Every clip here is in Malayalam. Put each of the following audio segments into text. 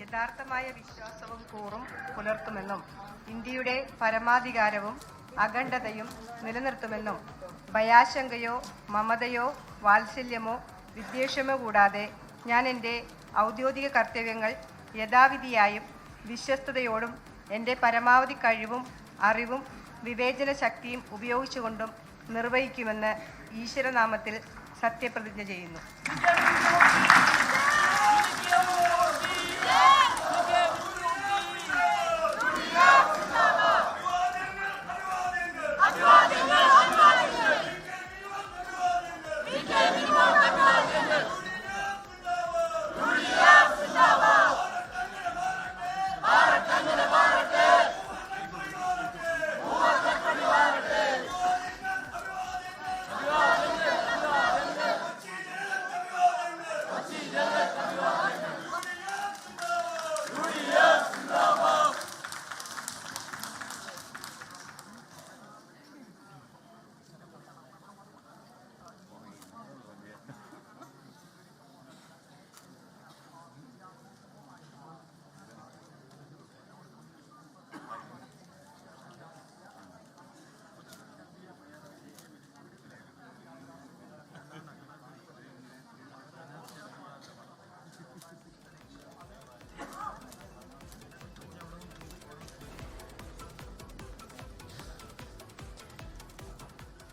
യഥാർത്ഥമായ വിശ്വാസവും കൂറും പുലർത്തുമെന്നും ഇന്ത്യയുടെ പരമാധികാരവും അഖണ്ഡതയും നിലനിർത്തുമെന്നും ഭയാശങ്കയോ മമതയോ വാത്സല്യമോ വിദ്വേഷമോ കൂടാതെ ഞാൻ എൻ്റെ ഔദ്യോഗിക കർത്തവ്യങ്ങൾ യഥാവിധിയായും വിശ്വസ്തയോടും എൻ്റെ പരമാവധി കഴിവും അറിവും വിവേചന ശക്തിയും ഉപയോഗിച്ചുകൊണ്ടും നിർവഹിക്കുമെന്ന് ഈശ്വരനാമത്തിൽ സത്യപ്രതിജ്ഞ ചെയ്യുന്നു.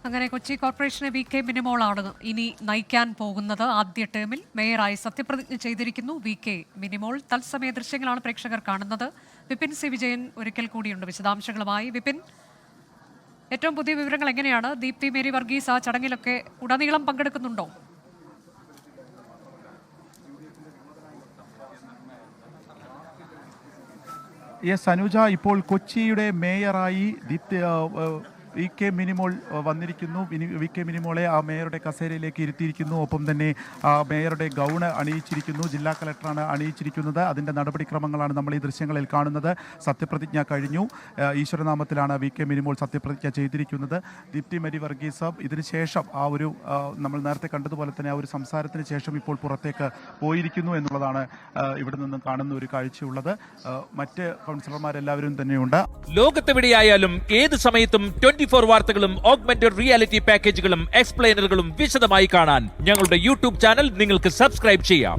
അങ്ങനെ കൊച്ചി കോർപ്പറേഷനെ വി.കെ. മിനിമോളാണ് ഇനി നയിക്കാൻ പോകുന്നത്. ആദ്യ ടേമിൽ മേയറായി സത്യപ്രതിജ്ഞ ചെയ്തിരിക്കുന്നു വി.കെ. മിനിമോൾ. തത്സമയ ദൃശ്യങ്ങളാണ് പ്രേക്ഷകർ കാണുന്നത്. വിപിൻ സി വിജയൻ ഒരിക്കൽ കൂടിയുണ്ട് വിശദാംശങ്ങളുമായി. വിപിൻ, ഏറ്റവും പുതിയ വിവരങ്ങൾ എങ്ങനെയാണ്? ദീപ്തി മേരി വർഗീസ് ആ ചടങ്ങിലൊക്കെ ഉടനീളം പങ്കെടുക്കുന്നുണ്ടോ? യെസ് അനുജ, ഇപ്പോൾ കൊച്ചിയുടെ മേയറായി വി.കെ. മിനിമോൾ വന്നിരിക്കുന്നു. വി.കെ. മിനിമോളെ ആ മേയറുടെ കസേരയിലേക്ക് ഇരുത്തിയിരിക്കുന്നു. ഒപ്പം തന്നെ മേയറുടെ ഗൗണ് അണിയിച്ചിരിക്കുന്നു. ജില്ലാ കളക്ടറാണ് അണിയിച്ചിരിക്കുന്നത്. അതിൻ്റെ നടപടിക്രമങ്ങളാണ് നമ്മൾ ഈ ദൃശ്യങ്ങളിൽ കാണുന്നത്. സത്യപ്രതിജ്ഞ കഴിഞ്ഞു. ഈശ്വരനാമത്തിലാണ് വി.കെ. മിനിമോൾ സത്യപ്രതിജ്ഞ ചെയ്തിരിക്കുന്നത്. ദീപ്തി മേരി വർഗീസ് ഇതിനുശേഷം ആ ഒരു നമ്മൾ നേരത്തെ കണ്ടതുപോലെ തന്നെ ആ ഒരു സംസാരത്തിന് ശേഷം ഇപ്പോൾ പുറത്തേക്ക് പോയിരിക്കുന്നു എന്നുള്ളതാണ് ഇവിടെ നിന്നും കാണുന്ന ഒരു കാഴ്ചയുള്ളത്. മറ്റ് കൗൺസിലർമാരെല്ലാവരും തന്നെയുണ്ട്. ലോകത്തെവിടെയായാലും ഏത് സമയത്തും 24 വാർത്തകളും ഓഗ്മെന്റഡ് റിയാലിറ്റി പാക്കേജുകളും എക്സ്പ്ലെയിനറുകളും വിശദമായി കാണാൻ ഞങ്ങളുടെ യൂട്യൂബ് ചാനൽ നിങ്ങൾക്ക് സബ്സ്ക്രൈബ് ചെയ്യാം.